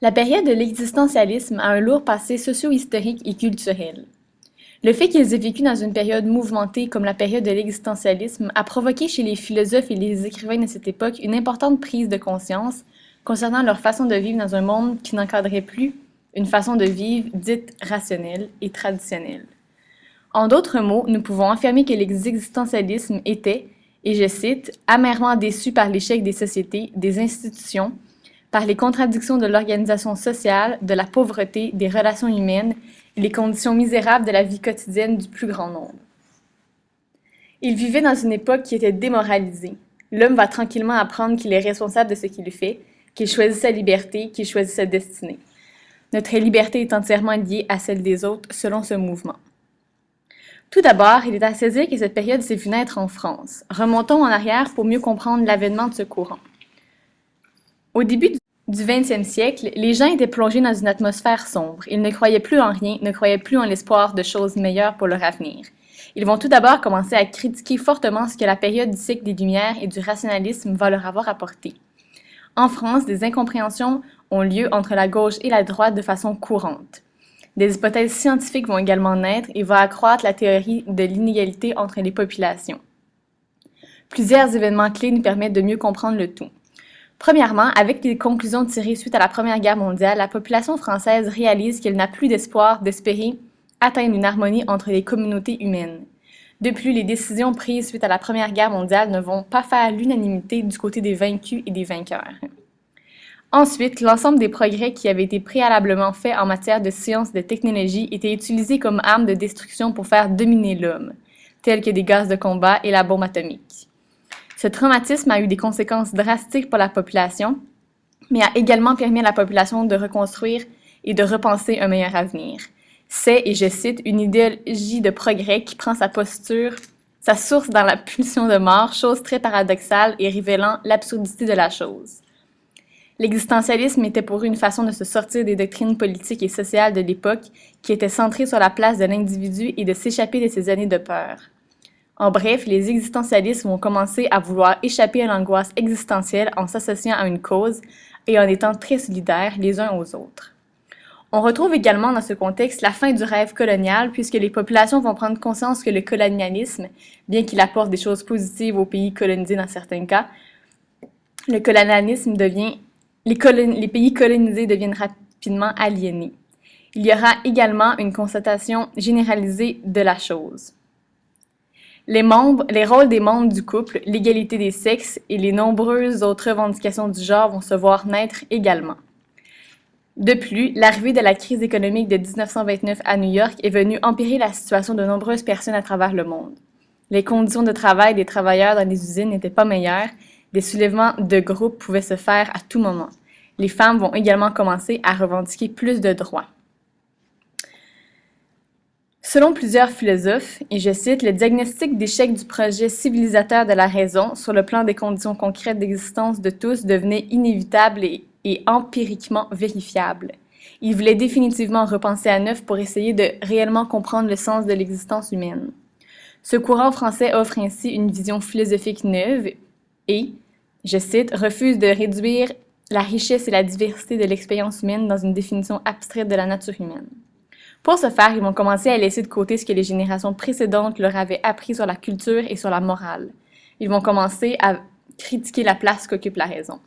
La période de l'existentialisme a un lourd passé socio-historique et culturel. Le fait qu'ils aient vécu dans une période mouvementée comme la période de l'existentialisme a provoqué chez les philosophes et les écrivains de cette époque une importante prise de conscience concernant leur façon de vivre dans un monde qui n'encadrait plus une façon de vivre dite rationnelle et traditionnelle. En d'autres mots, nous pouvons affirmer que l'existentialisme était, et je cite, amèrement déçu par l'échec des sociétés, des institutions, par les contradictions de l'organisation sociale, de la pauvreté, des relations humaines et les conditions misérables de la vie quotidienne du plus grand nombre. Il vivait dans une époque qui était démoralisée. L'homme va tranquillement apprendre qu'il est responsable de ce qu'il fait, qu'il choisit sa liberté, qu'il choisit sa destinée. Notre liberté est entièrement liée à celle des autres selon ce mouvement. Tout d'abord, il est à saisir que cette période s'est vue naître en France. Remontons en arrière pour mieux comprendre l'avènement de ce courant. Au début du 20e siècle, les gens étaient plongés dans une atmosphère sombre. Ils ne croyaient plus en rien, ne croyaient plus en l'espoir de choses meilleures pour leur avenir. Ils vont tout d'abord commencer à critiquer fortement ce que la période du siècle des Lumières et du rationalisme va leur avoir apporté. En France, des incompréhensions ont lieu entre la gauche et la droite de façon courante. Des hypothèses scientifiques vont également naître et vont accroître la théorie de l'inégalité entre les populations. Plusieurs événements clés nous permettent de mieux comprendre le tout. Premièrement, avec les conclusions tirées suite à la Première Guerre mondiale, la population française réalise qu'elle n'a plus d'espoir d'espérer atteindre une harmonie entre les communautés humaines. De plus, les décisions prises suite à la Première Guerre mondiale ne vont pas faire l'unanimité du côté des vaincus et des vainqueurs. Ensuite, l'ensemble des progrès qui avaient été préalablement faits en matière de sciences et de technologie étaient utilisés comme armes de destruction pour faire dominer l'homme, tels que des gaz de combat et la bombe atomique. Ce traumatisme a eu des conséquences drastiques pour la population, mais a également permis à la population de reconstruire et de repenser un meilleur avenir. C'est, et je cite, une idéologie de progrès qui prend sa source dans la pulsion de mort, chose très paradoxale et révélant l'absurdité de la chose. L'existentialisme était pour eux une façon de se sortir des doctrines politiques et sociales de l'époque qui étaient centrées sur la place de l'individu et de s'échapper de ces années de peur. En bref, les existentialistes vont commencer à vouloir échapper à l'angoisse existentielle en s'associant à une cause et en étant très solidaires les uns aux autres. On retrouve également dans ce contexte la fin du rêve colonial puisque les populations vont prendre conscience que le colonialisme, bien qu'il apporte des choses positives aux pays colonisés dans certains cas, le colonialisme les pays colonisés deviennent rapidement aliénés. Il y aura également une constatation généralisée de la chose. Les rôles des membres du couple, l'égalité des sexes et les nombreuses autres revendications du genre vont se voir naître également. De plus, l'arrivée de la crise économique de 1929 à New York est venue empirer la situation de nombreuses personnes à travers le monde. Les conditions de travail des travailleurs dans les usines n'étaient pas meilleures, des soulèvements de groupes pouvaient se faire à tout moment. Les femmes vont également commencer à revendiquer plus de droits. Selon plusieurs philosophes, et je cite, le diagnostic d'échec du projet civilisateur de la raison sur le plan des conditions concrètes d'existence de tous devenait inévitable et empiriquement vérifiable. Il voulait définitivement repenser à neuf pour essayer de réellement comprendre le sens de l'existence humaine. Ce courant français offre ainsi une vision philosophique neuve et, je cite, refuse de réduire la richesse et la diversité de l'expérience humaine dans une définition abstraite de la nature humaine. Pour ce faire, ils vont commencer à laisser de côté ce que les générations précédentes leur avaient appris sur la culture et sur la morale. Ils vont commencer à critiquer la place qu'occupe la raison.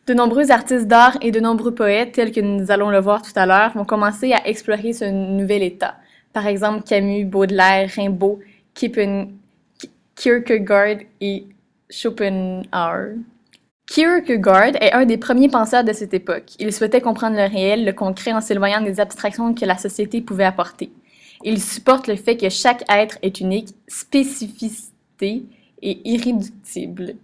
De nombreux artistes d'art et de nombreux poètes, tels que nous allons le voir tout à l'heure, vont commencer à explorer ce nouvel état. Par exemple, Camus, Baudelaire, Rimbaud, Kierkegaard et Schopenhauer. Kierkegaard est un des premiers penseurs de cette époque. Il souhaitait comprendre le réel, le concret, en s'éloignant des abstractions que la société pouvait apporter. Il supporte le fait que chaque être est unique, spécificité et irréductible.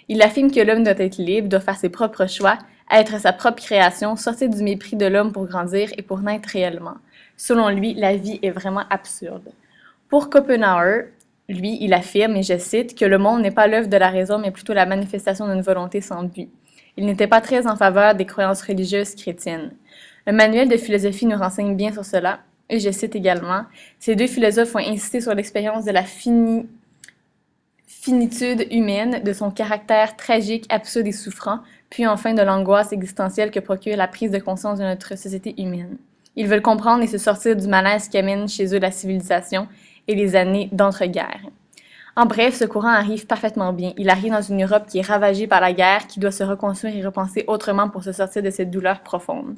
Il affirme que l'homme doit être libre, doit faire ses propres choix, être sa propre création, sortir du mépris de l'homme pour grandir et pour naître réellement. Selon lui, la vie est vraiment absurde. Pour Schopenhauer, lui, il affirme, et je cite, que le monde n'est pas l'œuvre de la raison, mais plutôt la manifestation d'une volonté sans but. Il n'était pas très en faveur des croyances religieuses chrétiennes. Le manuel de philosophie nous renseigne bien sur cela, et je cite également, ces deux philosophes ont insisté sur l'expérience de la finitude humaine, de son caractère tragique, absurde et souffrant, puis enfin de l'angoisse existentielle que procure la prise de conscience de notre société humaine. Ils veulent comprendre et se sortir du malaise qu'amène chez eux la civilisation et les années d'entre-guerres. En bref, ce courant arrive parfaitement bien. Il arrive dans une Europe qui est ravagée par la guerre, qui doit se reconstruire et repenser autrement pour se sortir de cette douleur profonde.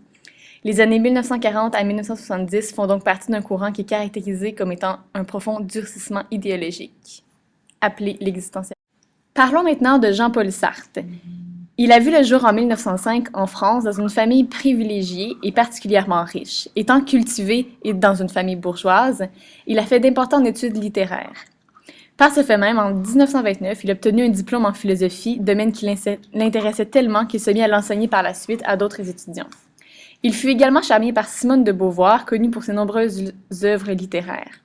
Les années 1940 à 1970 font donc partie d'un courant qui est caractérisé comme étant un profond durcissement idéologique, appelé l'existentialisme. Parlons maintenant de Jean-Paul Sartre. Il a vu le jour en 1905 en France dans une famille privilégiée et particulièrement riche. Étant cultivé et dans une famille bourgeoise, il a fait d'importantes études littéraires. Par ce fait même, en 1929, il a obtenu un diplôme en philosophie, domaine qui l'intéressait tellement qu'il se mit à l'enseigner par la suite à d'autres étudiants. Il fut également charmé par Simone de Beauvoir, connue pour ses nombreuses œuvres littéraires.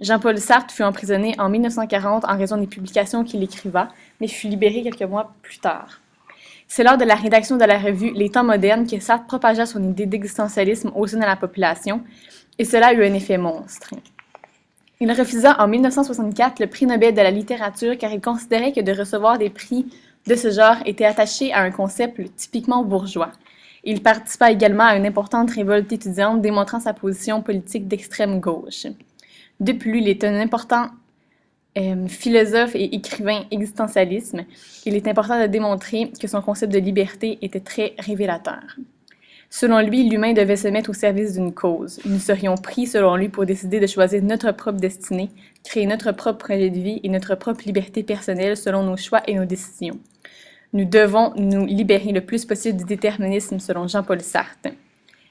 Jean-Paul Sartre fut emprisonné en 1940 en raison des publications qu'il écriva, mais fut libéré quelques mois plus tard. C'est lors de la rédaction de la revue Les Temps modernes que Sartre propagea son idée d'existentialisme au sein de la population, et cela eut un effet monstre. Il refusa en 1964 le prix Nobel de la littérature car il considérait que de recevoir des prix de ce genre était attaché à un concept typiquement bourgeois. Il participa également à une importante révolte étudiante démontrant sa position politique d'extrême gauche. De plus, il est un important philosophe et écrivain existentialisme. Il est important de démontrer que son concept de liberté était très révélateur. Selon lui, l'humain devait se mettre au service d'une cause. Nous serions pris, selon lui, pour décider de choisir notre propre destinée, créer notre propre projet de vie et notre propre liberté personnelle selon nos choix et nos décisions. Nous devons nous libérer le plus possible du déterminisme selon Jean-Paul Sartre.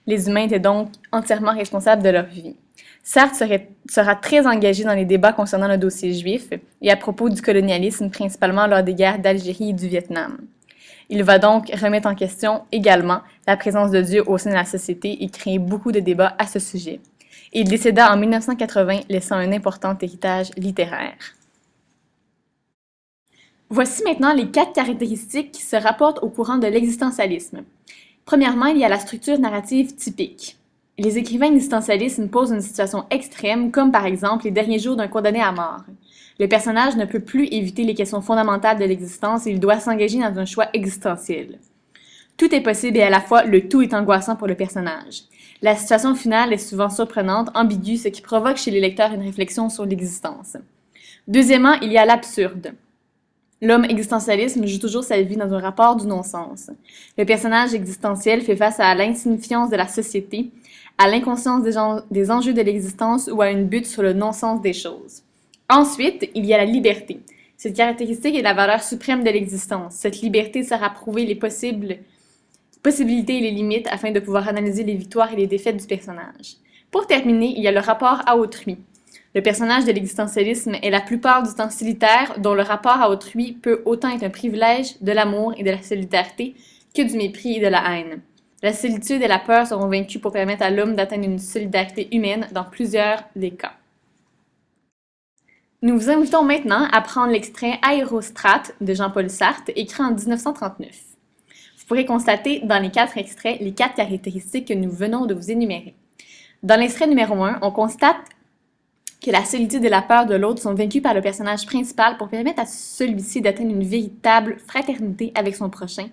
Les humains étaient donc entièrement responsables de leur vie. Sartre sera très engagé dans les débats concernant le dossier juif et à propos du colonialisme, principalement lors des guerres d'Algérie et du Vietnam. Il va donc remettre en question également la présence de Dieu au sein de la société et créer beaucoup de débats à ce sujet. Il décéda en 1980, laissant un important héritage littéraire. Voici maintenant les 4 caractéristiques qui se rapportent au courant de l'existentialisme. Premièrement, il y a la structure narrative typique. Les écrivains existentialistes posent une situation extrême, comme par exemple les derniers jours d'un condamné à mort. Le personnage ne peut plus éviter les questions fondamentales de l'existence et il doit s'engager dans un choix existentiel. Tout est possible et à la fois le tout est angoissant pour le personnage. La situation finale est souvent surprenante, ambiguë, ce qui provoque chez les lecteurs une réflexion sur l'existence. Deuxièmement, il y a l'absurde. L'homme existentialiste joue toujours sa vie dans un rapport du non-sens. Le personnage existentiel fait face à l'insignifiance de la société, à l'inconscience des enjeux de l'existence ou à une butte sur le non-sens des choses. Ensuite, il y a la liberté. Cette caractéristique est la valeur suprême de l'existence. Cette liberté sert à prouver les possibilités et les limites afin de pouvoir analyser les victoires et les défaites du personnage. Pour terminer, il y a le rapport à autrui. Le personnage de l'existentialisme est la plupart du temps solitaire, dont le rapport à autrui peut autant être un privilège de l'amour et de la solidarité que du mépris et de la haine. La solitude et la peur seront vaincues pour permettre à l'homme d'atteindre une solidarité humaine dans plusieurs des cas. Nous vous invitons maintenant à prendre l'extrait Aérostrate de Jean-Paul Sartre, écrit en 1939. Vous pourrez constater dans les 4 extraits les 4 caractéristiques que nous venons de vous énumérer. Dans l'extrait numéro 1, on constate que la solitude et la peur de l'autre sont vaincues par le personnage principal pour permettre à celui-ci d'atteindre une véritable fraternité avec son prochain,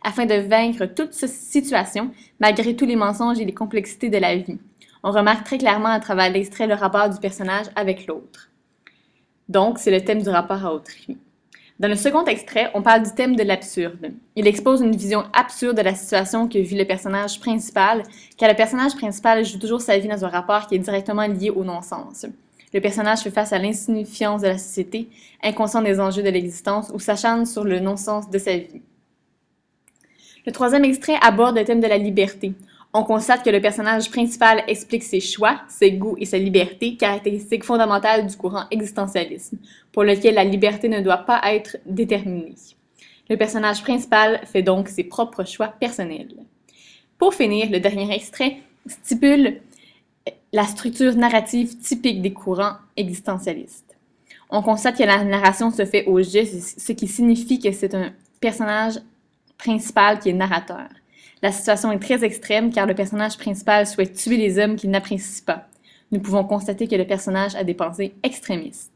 afin de vaincre toute situation, malgré tous les mensonges et les complexités de la vie. On remarque très clairement à travers l'extrait le rapport du personnage avec l'autre. Donc, c'est le thème du rapport à autrui. Dans le second extrait, on parle du thème de l'absurde. Il expose une vision absurde de la situation que vit le personnage principal, car le personnage principal joue toujours sa vie dans un rapport qui est directement lié au non-sens. Le personnage fait face à l'insignifiance de la société, inconscient des enjeux de l'existence ou s'acharne sur le non-sens de sa vie. Le troisième extrait aborde le thème de la liberté. On constate que le personnage principal explique ses choix, ses goûts et sa liberté, caractéristiques fondamentales du courant existentialisme, pour lequel la liberté ne doit pas être déterminée. Le personnage principal fait donc ses propres choix personnels. Pour finir, le dernier extrait stipule la structure narrative typique des courants existentialistes. On constate que la narration se fait au geste, ce qui signifie que c'est un personnage principal qui est narrateur. La situation est très extrême car le personnage principal souhaite tuer les hommes qu'il n'apprécie pas. Nous pouvons constater que le personnage a des pensées extrémistes.